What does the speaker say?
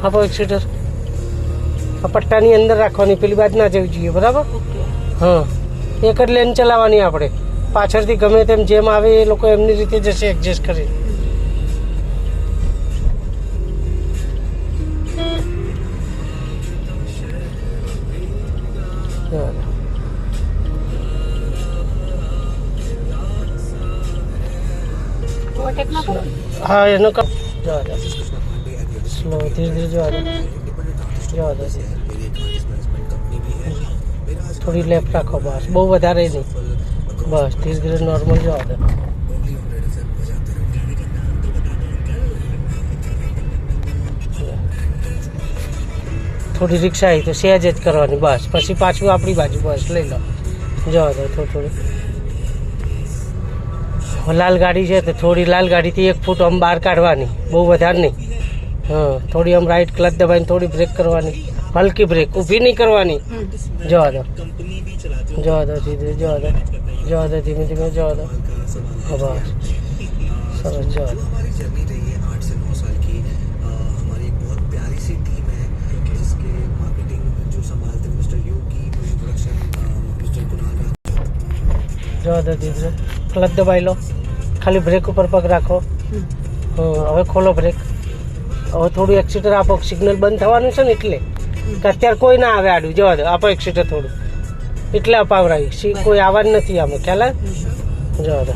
આપો એક્સિટર આ પટ્ટાની અંદર રાખવાની, પેલી બાજુ ના જવી જોઈએ, બરાબર? હા, એક જ લેન ચલાવવાની આપણે. પાછળથી ગમે તેમ જેમ આવે એ લોકો એમની રીતે જશે એડજસ્ટ કરી. હા એનો જવા દે, સ્લો, ધીરે ધીરે જવા દે, જવા દે. થોડી લેફ્ટ રાખો, બસ બહુ વધારે નહીં, બસ ધીરે ધીરે નોર્મલ જવા દે. થોડી રિક્ષા આવી તો સહેજ જ કરવાની, બસ પછી પાછું આપણી બાજુ, બસ લઈ લો, જવા દો થોડી. લાલ ગાડી છે તો થોડી લાલ ગાડીથી 1 ફૂટ આમ બહાર કાઢવાની, બહુ વધારે નહીં. હા, થોડી આમ રાઈટ ક્લચ દબાવીને થોડી બ્રેક કરવાની, હલકી બ્રેક, ઊભી નહીં કરવાની. જવા દો, જવા દો, ધીરે જવા દો, જવા દો, ધીમે ધીમે જવા દો. બસ સરસ, જવા દો. જવા દો, ધીરે ક્લચ દબાવી લો, ખાલી બ્રેક ઉપર પગ રાખો. હવે ખોલો બ્રેક. હવે થોડું એક્સિટર આપો, સિગ્નલ બંધ થવાનું છે ને એટલે કે અત્યારે કોઈ ના આવે આડું. જવા દો, આપો એક્સિટર થોડું, એટલે અપાવરાય, કોઈ આવવાનું નથી આમાં, ખ્યાલ આવે? જવા દો.